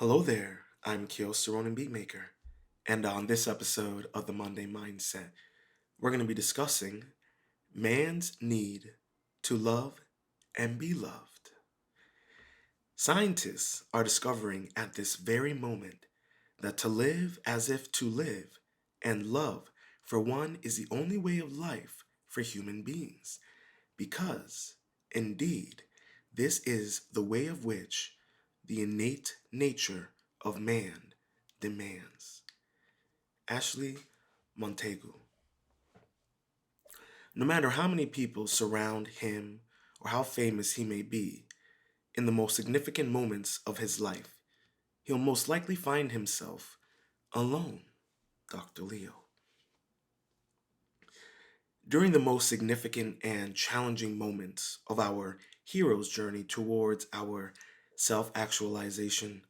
Hello there, I'm Kyo Saronin Beatmaker, and on this episode of the Monday Mindset, we're going to be discussing man's need to love and be loved. Scientists are discovering at this very moment that to live as if to live and love for one is the only way of life for human beings, because, indeed, this is the way of which the innate nature of man demands. Ashley Montegu. No matter how many people surround him or how famous he may be, in the most significant moments of his life, he'll most likely find himself alone. Dr. Leo. During the most significant and challenging moments of our hero's journey towards our self actualization,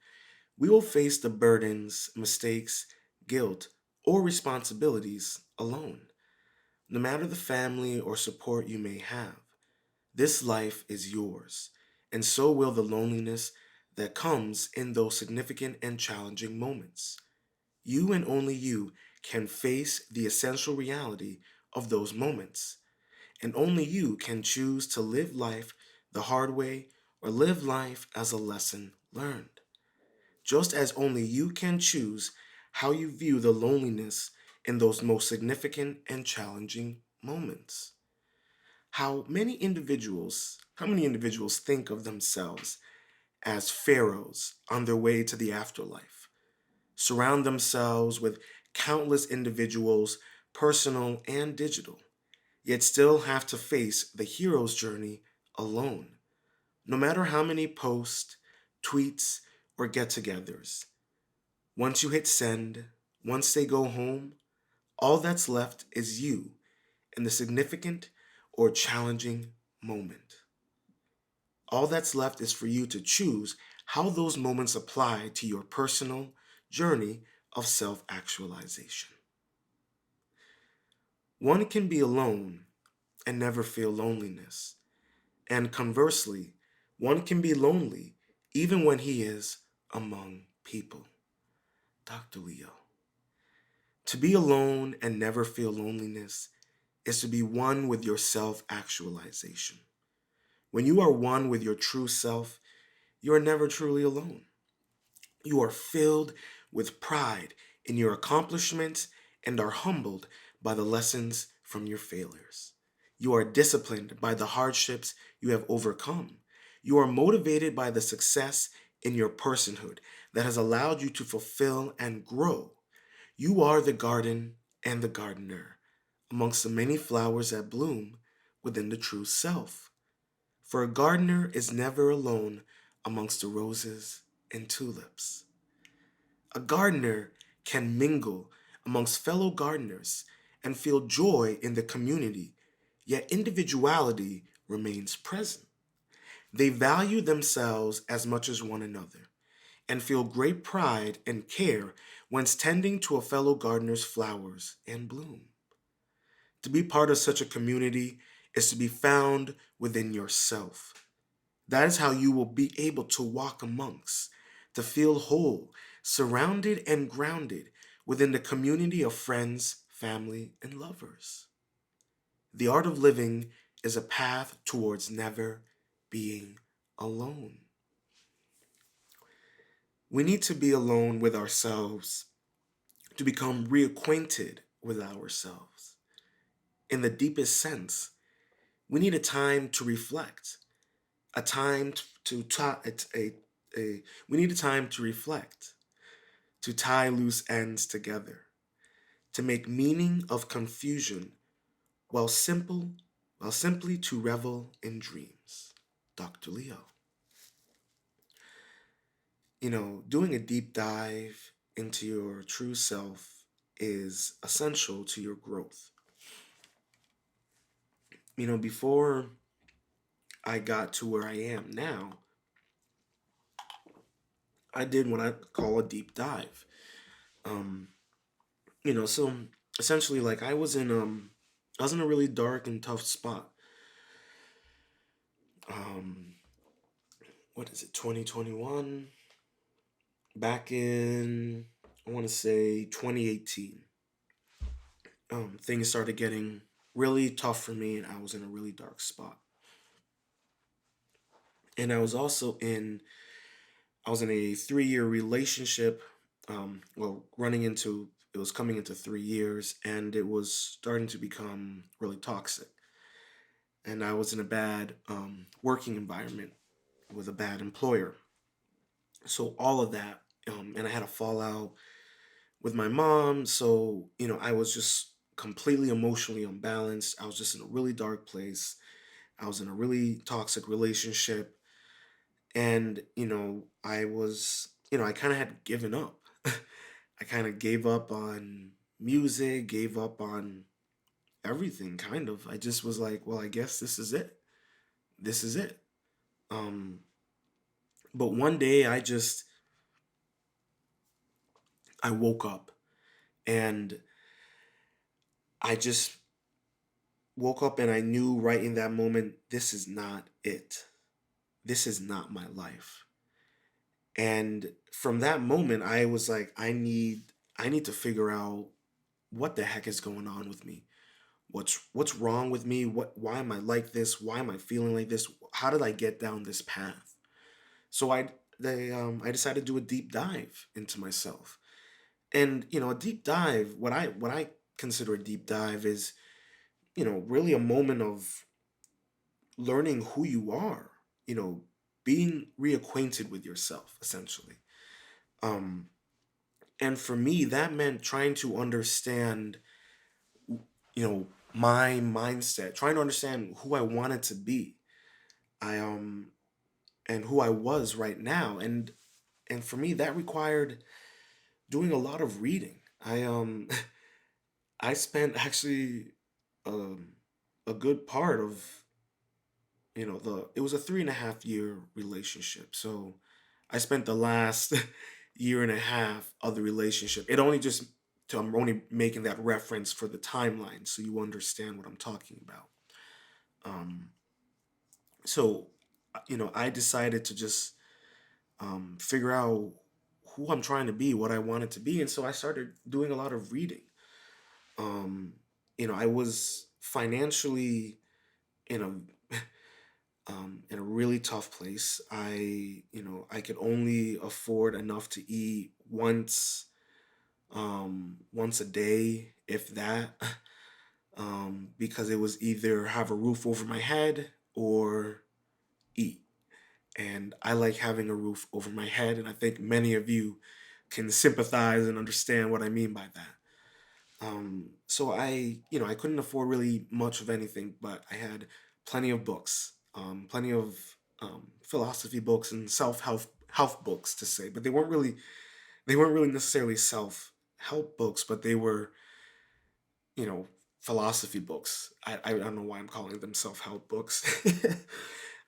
we will face the burdens, mistakes, guilt, or responsibilities alone. No matter the family or support you may have, this life is yours, and so will the loneliness that comes in those significant and challenging moments. You and only you can face the essential reality of those moments, and only you can choose to live life the hard way or live life as a lesson learned. Just as only you can choose how you view the loneliness in those most significant and challenging moments. How many individuals think of themselves as pharaohs on their way to the afterlife, surround themselves with countless individuals, personal and digital, yet still have to face the hero's journey alone, no matter how many posts, tweets, or get togethers. Once you hit send, once they go home, all that's left is you in the significant or challenging moment. All that's left is for you to choose how those moments apply to your personal journey of self actualization. One can be alone and never feel loneliness, and conversely, one can be lonely even when he is among people. Dr. Leo. To be alone and never feel loneliness is to be one with your self actualization. When you are one with your true self, you are never truly alone. You are filled with pride in your accomplishments and are humbled by the lessons from your failures. You are disciplined by the hardships you have overcome. You are motivated by the success in your personhood that has allowed you to fulfill and grow. You are the garden and the gardener amongst the many flowers that bloom within the true self. For a gardener is never alone amongst the roses and tulips. A gardener can mingle amongst fellow gardeners and feel joy in the community, yet individuality remains present. They value themselves as much as one another and feel great pride and care when tending to a fellow gardener's flowers and bloom. To be part of such a community is to be found within yourself. That is how you will be able to walk amongst, to feel whole, surrounded and grounded within the community of friends, family, and lovers. The art of living is a path towards never being alone. We need to be alone with ourselves to become reacquainted with ourselves. In the deepest sense, we need a time to reflect, a time to ta- a we need a time to reflect, to tie loose ends together, to make meaning of confusion while simple while simply to revel in dreams. Dr. Leo. Doing a deep dive into your true self is essential to your growth. Before I got to where I am now, I did what I call a deep dive. Um, so essentially, like I was in a really dark and tough spot. Um, what is it, 2021? back in, I want to say 2018, things started getting really tough for me, and I was in a really dark spot. And I was in a 3 year relationship. Well, running into it was coming into 3 years, and it was starting to become really toxic. And I was in a bad working environment with a bad employer. So all of that, and I had a fallout with my mom. So I was just completely emotionally unbalanced. I was just in a really dark place. I was in a really toxic relationship, and I kind of had given up. I kind of gave up on music, gave up on everything, kind of. I just was like, well, I guess this is it. This is it. Um, but one day I woke up, and I just woke up and I knew right in that moment, this is not it. This is not my life. And from that moment, I was like, I need to figure out what the heck is going on with me. What's wrong with me? Why am I like this? Why am I feeling like this? How did I get down this path? So I decided to do a deep dive into myself. And a deep dive, what I consider a deep dive is, really a moment of learning who you are, you know, being reacquainted with yourself, essentially. Um, and for me, that meant trying to understand, my mindset, trying to understand who I wanted to be. I and who I was right now. And for me, that required doing a lot of reading. I spent actually um a good part of the it was a 3.5 year relationship. So I spent the last year and a half of the relationship. It only just I'm only making that reference for the timeline so you understand what I'm talking about. Um, so I decided to just figure out who I'm trying to be, what I wanted to be, and so I started doing a lot of reading. Um, I was financially in a in a really tough place. I could only afford enough to eat once a day, if that, because it was either have a roof over my head or eat. And I like having a roof over my head, and I think many of you can sympathize and understand what I mean by that. So I couldn't afford really much of anything, but I had plenty of books, plenty of philosophy books and self health books to say, but they weren't really necessarily self help books, but they were you know philosophy books. I don't know why I'm calling them self help books.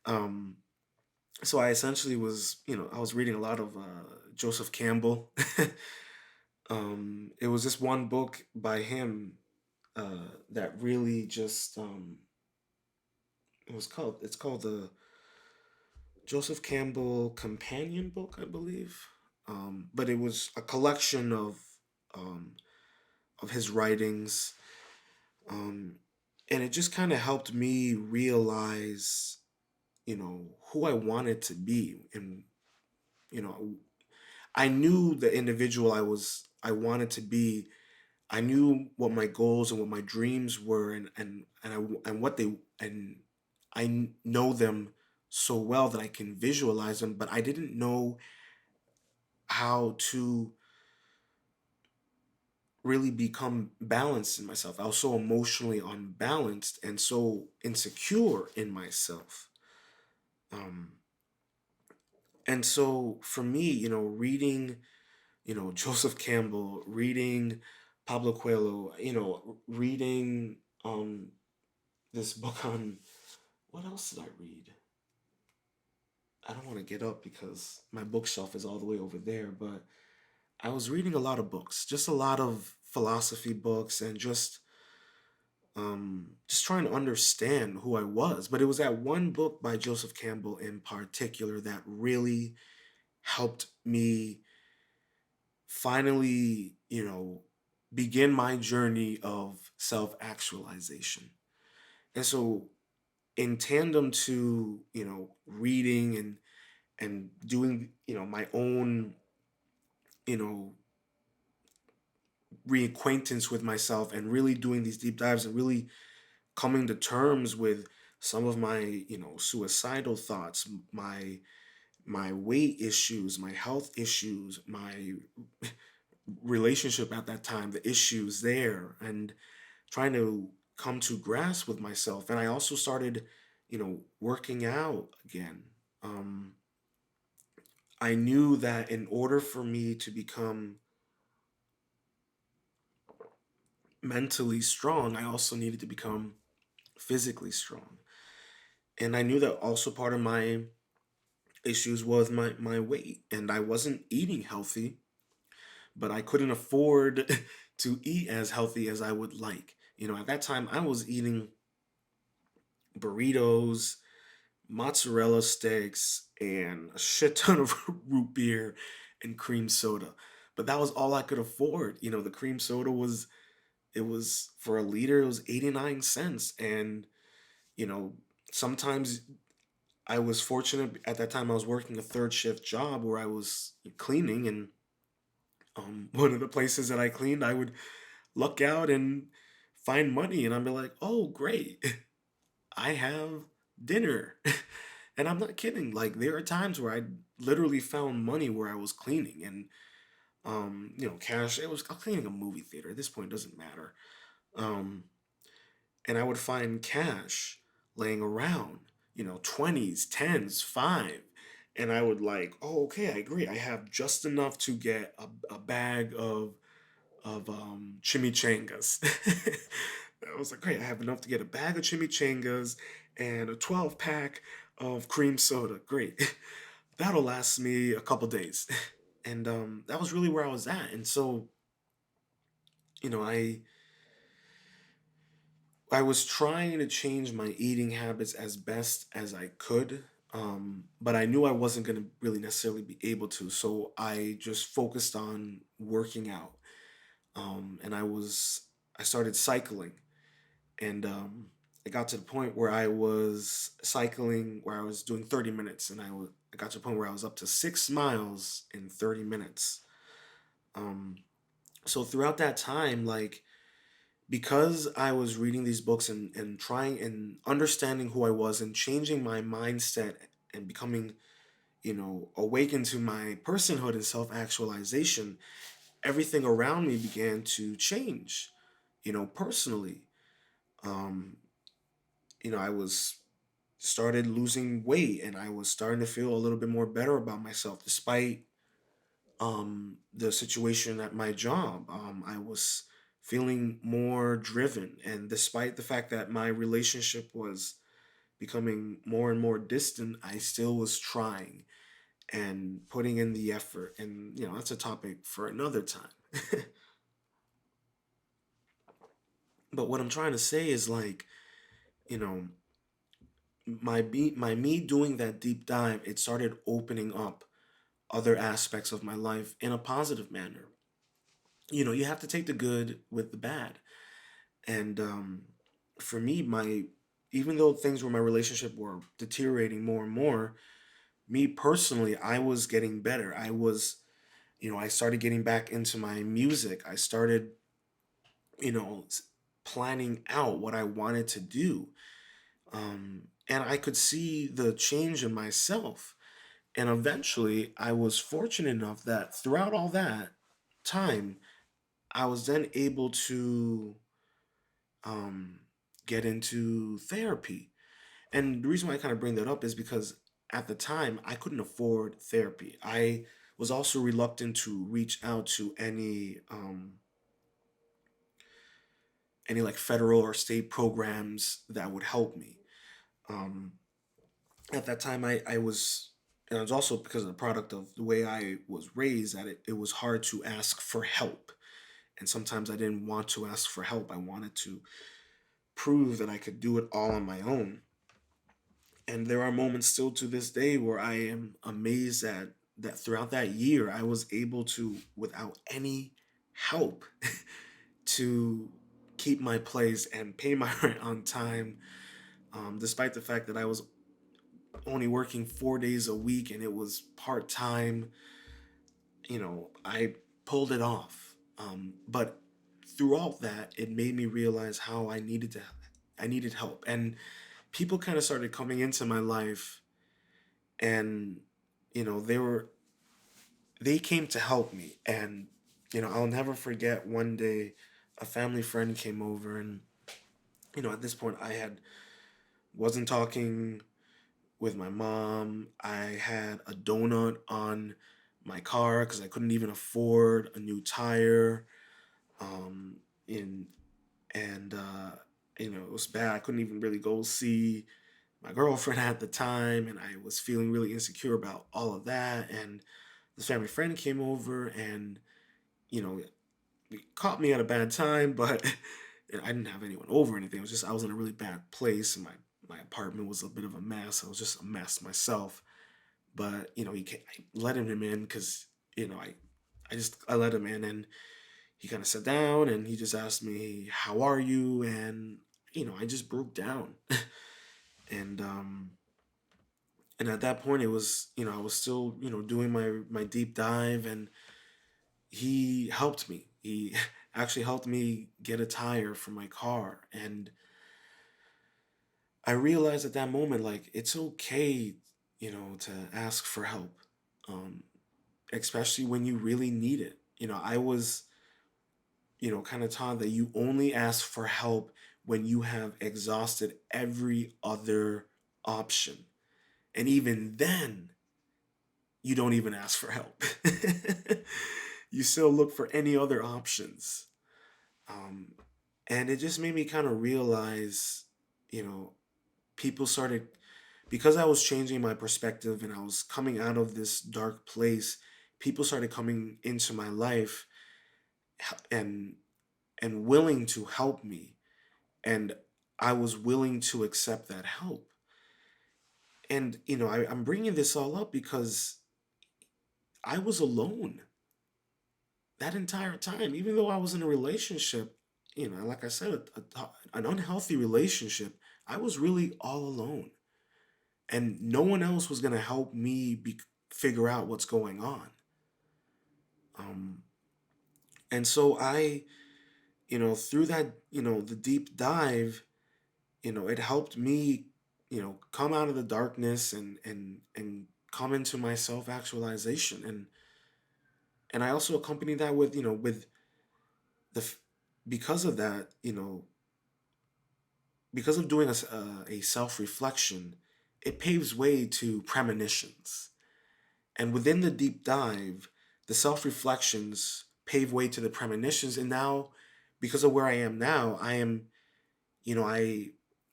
um, so I essentially I was reading a lot of Joseph Campbell. It was this one book by him that really just it's called the Joseph Campbell Companion Book, I believe. But it was a collection um, of his writings, um, and it just kind of helped me realize, who I wanted to be, and you know, I knew the individual I wanted to be. I knew what my goals and what my dreams were, and what they and know them so well that I can visualize them, but I didn't know how to really become balanced in myself. I was so emotionally unbalanced and so insecure in myself. Um, and so for me, reading, Joseph Campbell, reading Pablo Coelho, reading this book on what else did I read? I don't want to get up because my bookshelf is all the way over there, but I was reading a lot of books, just a lot of philosophy books, and just trying to understand who I was. But it was that one book by Joseph Campbell in particular that really helped me, finally, begin my journey of self actualization. And so, in tandem to, reading and doing, my own, you know, reacquaintance with myself and really doing these deep dives and really coming to terms with some of my, suicidal thoughts, my weight issues, my health issues, my relationship at that time, the issues there, and trying to come to grasp with myself. And I also started, working out again. Um, I knew that in order for me to become mentally strong, I also needed to become physically strong. And I knew that also part of my issues was my weight. And I wasn't eating healthy, but I couldn't afford to eat as healthy as I would like. At that time, I was eating burritos, mozzarella sticks, and a shit ton of root beer and cream soda. But that was all I could afford. The cream soda it was for a liter, it was 89 cents. And, you know, sometimes I was fortunate at that time I was working a third shift job where I was cleaning, and one of the places that I cleaned, I would luck out and find money, and I'd be like, "Oh, great. I have dinner." And I'm not kidding. Like, there are times where I literally found money where I was cleaning, and cash. It was cleaning a movie theater. At this point, it doesn't matter. Um, and I would find cash laying around, 20s, 10s, five. And I would like, oh, okay, I agree. I have just enough to get a bag of chimichangas. I was like, great, I have enough to get a bag of chimichangas and a 12 pack of cream soda. Great. That'll last me a couple days. And that was really where I was at. And so, you know, I was trying to change my eating habits as best as I could. But I knew I wasn't going to really necessarily be able to. So I just focused on working out. And I started cycling. And it got to the point where I was cycling, where I was doing 30 minutes. And I got to the point where I was up to 6 miles in 30 minutes. Um, so throughout that time, like, because I was reading these books and trying and understanding who I was and changing my mindset and becoming, awakened to my personhood and self actualization, everything around me began to change, personally. Um, I was started losing weight and I was starting to feel a little bit more better about myself despite the situation at my job. I was feeling more driven, and despite the fact that my relationship was becoming more and more distant, I still was trying and putting in the effort. And that's a topic for another time. But what I'm trying to say is, like, you know my me doing that deep dive, it started opening up other aspects of my life in a positive manner. You have to take the good with the bad. And for me, my even though things were my relationship were deteriorating more and more, me personally, I was getting better. I started getting back into my music. I started, you know, s- planning out what I wanted to do. And I could see the change in myself. And eventually, I was fortunate enough that throughout all that time, I was then able to um, get into therapy. And the reason why I kind of bring that up is because at the time I couldn't afford therapy. I was also reluctant to reach out to any like federal or state programs that would help me. Um, at that time, I was, and it was also because of the product of the way I was raised, that it was hard to ask for help. And sometimes I didn't want to ask for help. I wanted to prove that I could do it all on my own. And there are moments still to this day where I am amazed at that throughout that year, I was able to, without any help, to keep my place and pay my rent on time, despite the fact that I was only working 4 days a week and it was part time. I pulled it off. But through all that, it made me realize how I needed help, and people kind of started coming into my life, and they came to help me, and I'll never forget one day, a family friend came over, and at this point, I had wasn't talking with my mom. I had a donut on my car because I couldn't even afford a new tire. Um, in and It was bad. I couldn't even really go see my girlfriend at the time, and I was feeling really insecure about all of that. And this family friend came over, and you know, it caught me at a bad time, but I didn't have anyone over or anything. It was just I was in a really bad place, and my apartment was a bit of a mess. I was just a mess myself. But I let him in because I let him in, and he kind of sat down and he just asked me, "How are you?" And I just broke down, and at that point, it was I was still doing my deep dive, and he helped me. He actually helped me get a tire for my car, and I realized at that moment, like, it's okay, to ask for help, um, especially when you really need it. I was kind of taught that you only ask for help when you have exhausted every other option. And even then, you don't even ask for help. You still look for any other options. Um, and it just made me kind of realize, you know, people started, because I was changing my perspective and I was coming out of this dark place, people started coming into my life and willing to help me, and I was willing to accept that help. And I'm bringing this all up because I was alone that entire time, even though I was in a relationship. Like I said, an unhealthy relationship. I was really all alone, and no one else was gonna help me figure out what's going on. Um, and so through that, the deep dive, it helped me come out of the darkness and come into my self actualization, and I also accompany that with the f- because of that, because of doing a self reflection, it paves way to premonitions. And within the deep dive, the self reflections pave way to the premonitions, and now, because of where I am now, I am I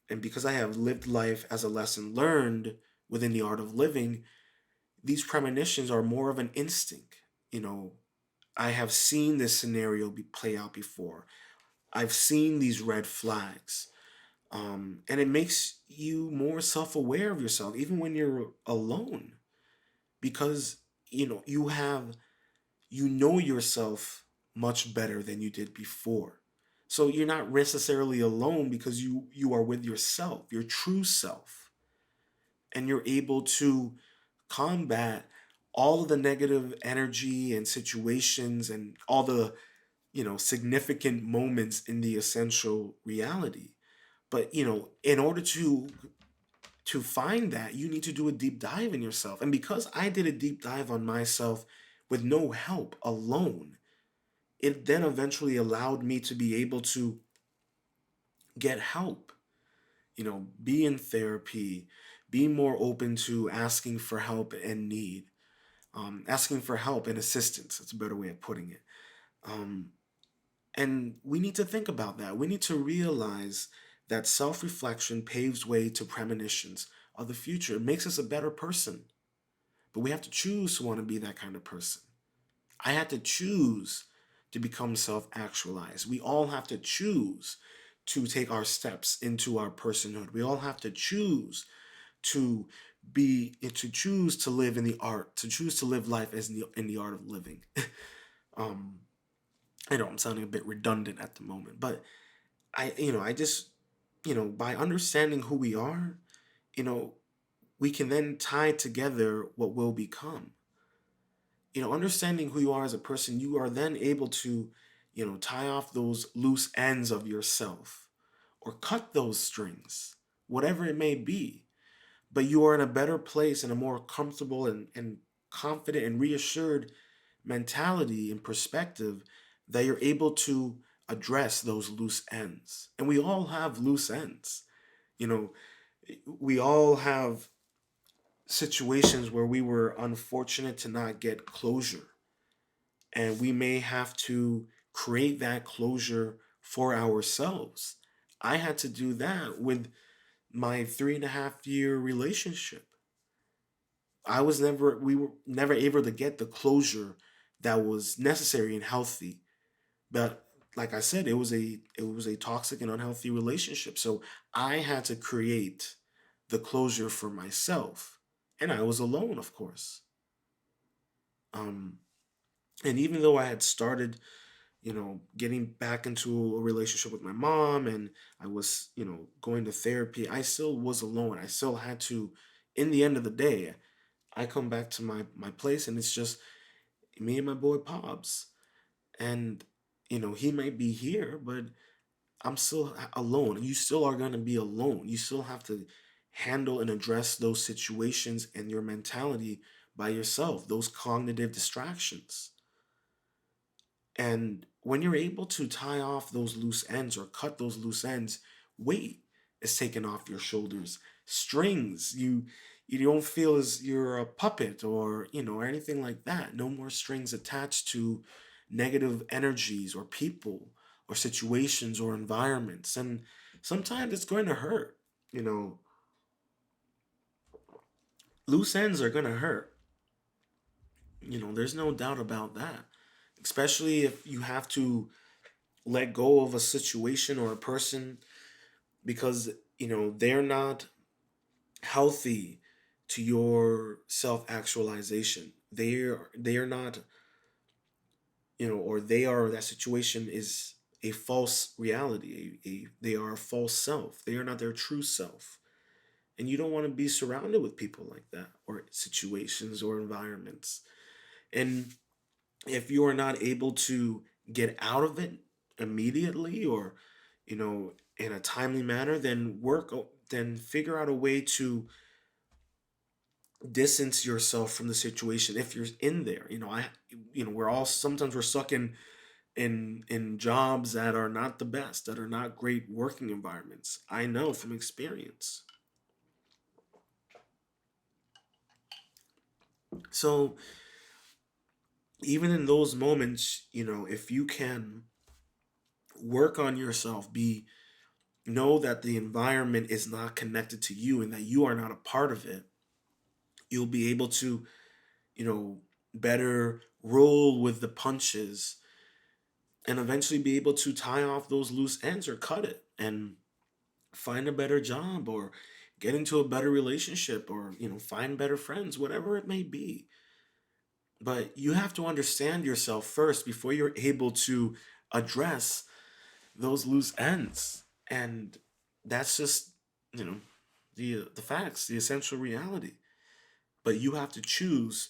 and because I have lived life as a lesson learned within the art of living, these premonitions are more of an instinct. You know, I have seen this scenario play out before. I've seen these red flags. And it makes you more self aware of yourself, even when you're alone, because you know yourself much better than you did before. So you're not necessarily alone because you are with yourself, your true self, and you're able to combat all of the negative energy and situations and all the significant moments in the essential reality. But in order to find that, you need to do a deep dive in yourself. And because I did a deep dive on myself with no help, alone, it then eventually allowed me to be able to get help, be in therapy, be more open to asking for help and need, asking for help and assistance. That's a better way of putting it. Um, and we need to think about that. We need to realize that self reflection paves way to premonitions of the future. It makes us a better person, but we have to choose to want to be that kind of person. I had to choose to become self actualized. We all have to choose to take our steps into our personhood. We all have to choose to to choose to live in the art, to choose to live life as in the art of living. um, I know I'm sounding a bit redundant at the moment, but I just, by understanding who we are, you know, we can then tie together what will become. Understanding who you are as a person, you are then able to, tie off those loose ends of yourself or cut those strings, whatever it may be. But you are in a better place and a more comfortable and confident and reassured mentality and perspective that you're able to address those loose ends. And we all have loose ends. You know, we all have situations where we were unfortunate to not get closure, and we may have to create that closure for ourselves. I had to do that with my 3.5 year relationship. We were never able to get the closure that was necessary and healthy. But like I said, it was a toxic and unhealthy relationship. So I had to create the closure for myself. And I was alone, of course. Um, and even though I had started, getting back into a relationship with my mom, and I was, going to therapy, I still was alone. I still had to, in the end of the day, I come back to my place and it's just me and my boy Pops. And, he might be here, but I'm still alone. You still are going to be alone. You still have to handle and address those situations and your mentality by yourself, those cognitive distractions. And when you're able to tie off those loose ends or cut those loose ends, weight is taken off your shoulders. Strings, you don't feel as you're a puppet or, or anything like that. No more strings attached to negative energies or people or situations or environments. And sometimes it's going to hurt. You know, loose ends are going to hurt. There's no doubt about that. Especially if you have to let go of a situation or a person because they're not healthy to your self-actualization. They are not, or they are, that situation is a false reality. They are a false self. They are not their true self. And you don't want to be surrounded with people like that, or situations or environments. And if you are not able to get out of it immediately, or in a timely manner, then figure out a way to distance yourself from the situation if you're in there. We're all, sometimes we're stuck in jobs that are not the best, that are not great working environments. I know from experience. So even in those moments, if you can work on yourself, be know that the environment is not connected to you and that you are not a part of it, you'll be able to, you know, better roll with the punches and eventually be able to tie off those loose ends or cut it and find a better job or get into a better relationship or, find better friends, whatever it may be. But you have to understand yourself first before you're able to address those loose ends. And that's just, you know, the facts, the essential reality. But you have to choose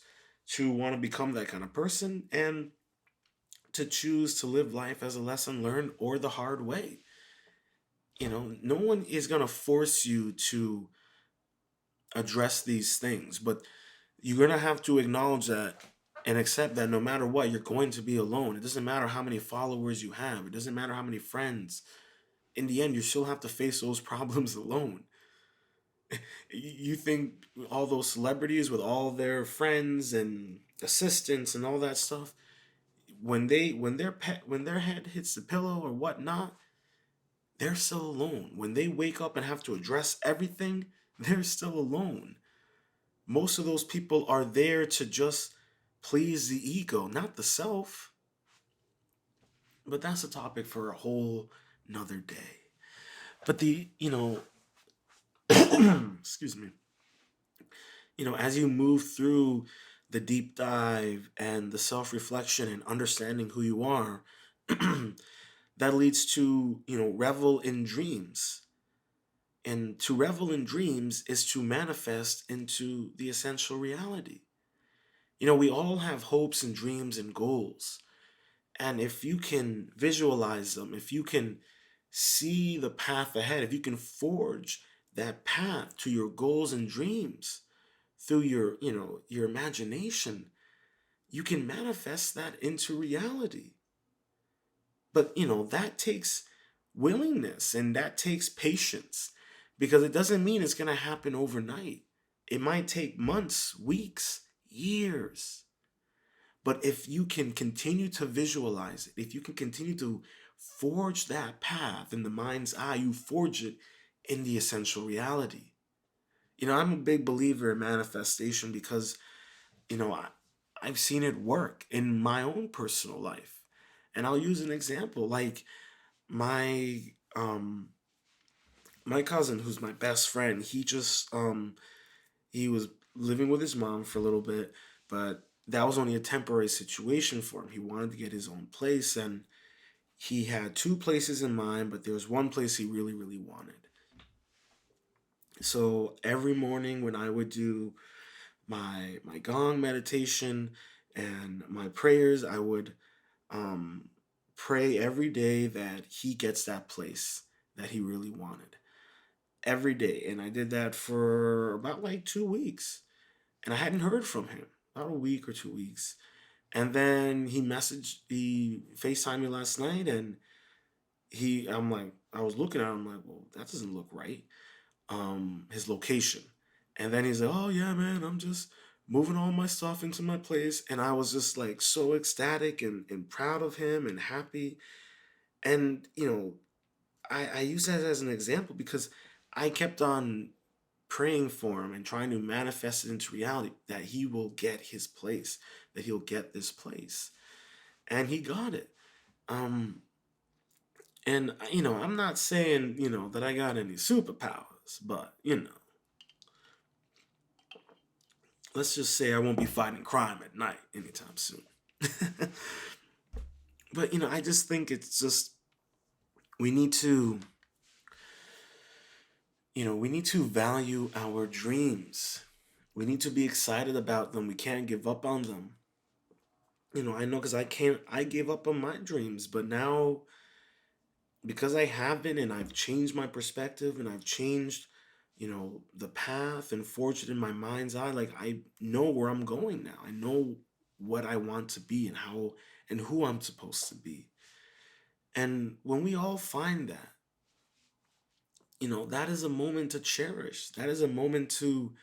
to want to become that kind of person and to choose to live life as a lesson learned or the hard way. No one is going to force you to address these things, but you're going to have to acknowledge that and accept that no matter what, you're going to be alone. It doesn't matter how many followers you have, it doesn't matter how many friends. In the end, you still have to face those problems alone. You think all those celebrities with all their friends and assistants and all that stuff, when their head hits the pillow or whatnot, they're still alone. When they wake up and have to address everything, they're still alone. Most of those people are there to just please the ego, not the self. But that's a topic for a whole nother day. But excuse me. As you move through the deep dive and the self reflection and understanding who you are, that leads to, revel in dreams. And to revel in dreams is to manifest into the essential reality. We all have hopes and dreams and goals. And if you can visualize them, if you can see the path ahead, if you can forge that path to your goals and dreams through your imagination, you can manifest that into reality. But, that takes willingness and that takes patience because it doesn't mean it's going to happen overnight. It might take months, weeks, years. But if you can continue to visualize it, if you can continue to forge that path in the mind's eye, you forge it in the essential reality. I'm a big believer in manifestation because, I've seen it work in my own personal life. And I'll use an example like my um my cousin who's my best friend, he was living with his mom for a little bit, but that was only a temporary situation for him. He wanted to get his own place, and he had two places in mind, but there was one place he really, really wanted. So every morning when I would do my gong meditation and my prayers, I would um, pray every day that he gets that place that he really wanted every day. And I did that for about like 2 weeks. And I hadn't heard from him, about a week or 2 weeks. And then he FaceTimed me last night and I'm like, I was looking at him, I'm like, well, that doesn't look right. His location. And then he's like, oh yeah, man, I'm just moving all my stuff into my place. And I was just like so ecstatic and proud of him and happy. And, I use that as an example because I kept on praying for him and trying to manifest it into reality that he will get his place, that he'll get this place. And he got it. Um, and, I'm not saying, that I got any superpowers, but, let's just say I won't be fighting crime at night anytime soon. But, I just think it's just, we need to, we need to value our dreams. We need to be excited about them. We can't give up on them. I know because I gave up on my dreams, but now because I haven't and I've changed my perspective and I've changed, the path and forged it in my mind's eye, like I know where I'm going now. I know what I want to be and how and who I'm supposed to be. And when we all find that, that is a moment to cherish. That is a moment to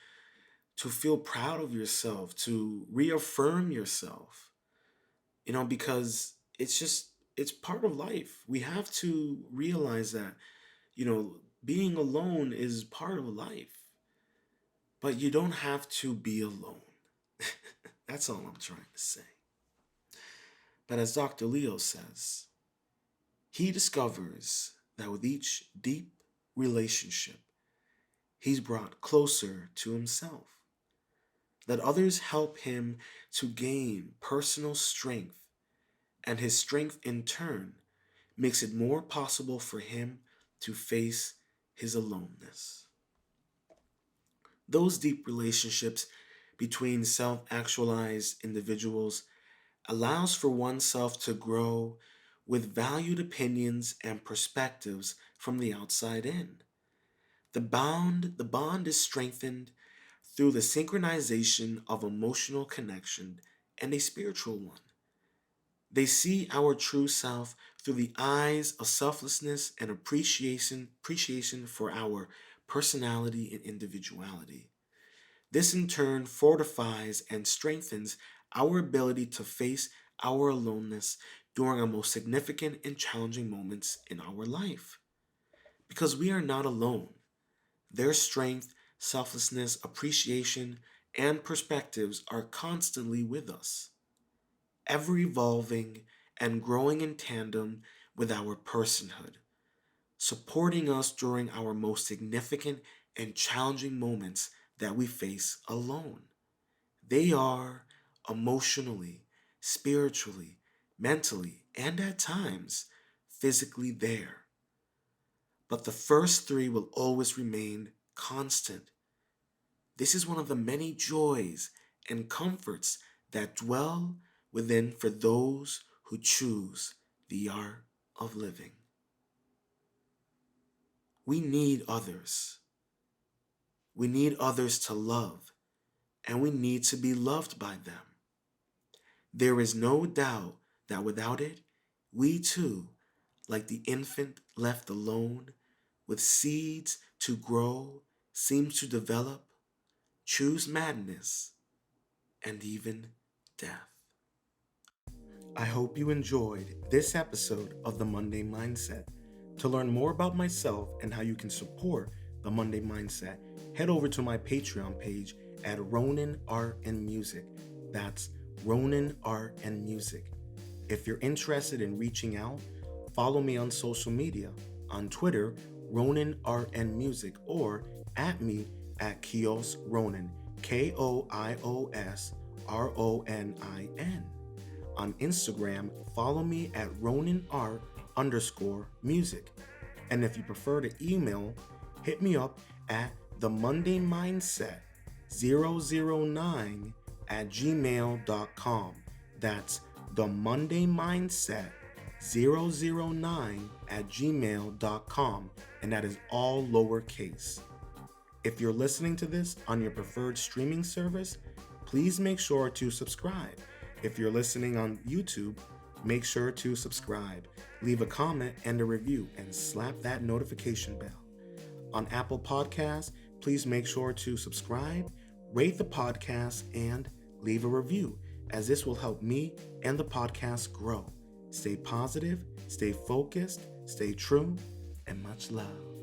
feel proud of yourself, to reaffirm yourself. Because it's part of life. We have to realize that, being alone is part of life, but you don't have to be alone. That's all I'm trying to say. But as Dr. Leo says, he discovers that with each deep relationship, he's brought closer to himself. That others help him to gain personal strength, and his strength in turn makes it more possible for him to face his aloneness. Those deep relationships between self-actualized individuals allows for oneself to grow with valued opinions and perspectives from the outside in. The bond is strengthened through the synchronization of emotional connection and a spiritual one. They see our true self through the eyes of selflessness and appreciation for our personality and individuality. This in turn fortifies and strengthens our ability to face our aloneness during our most significant and challenging moments in our life. Because we are not alone. Their strength, selflessness, appreciation, and perspectives are constantly with us, ever evolving and growing in tandem with our personhood, supporting us during our most significant and challenging moments that we face alone. They are emotionally, spiritually, mentally, and at times physically there. But the first three will always remain constant. This is one of the many joys and comforts that dwell within for those who choose the art of living. We need others. We need others to love, and we need to be loved by them. There is no doubt that without it, we too, like the infant left alone, with seeds to grow, seem to develop, choose madness, and even death. I hope you enjoyed this episode of the Monday Mindset. To learn more about myself and how you can support the Monday Mindset, head over to my Patreon page at Ronin Art and Music. That's Ronin Art and Music. If you're interested in reaching out, follow me on social media. On Twitter, Ronin Art and Music, or at me at Kios Ronin, KioosRonin. On Instagram, follow me at RoninArt_music. And if you prefer to email, hit me up at themondaymindset009@gmail.com. That's themondaymindset009@gmail.com. And that is all lowercase. If you're listening to this on your preferred streaming service, please make sure to subscribe. If you're listening on YouTube, make sure to subscribe, leave a comment and a review, and slap that notification bell. On Apple Podcasts, please make sure to subscribe, rate the podcast, and leave a review, as this will help me and the podcast grow. Stay positive, stay focused, stay true, and much love.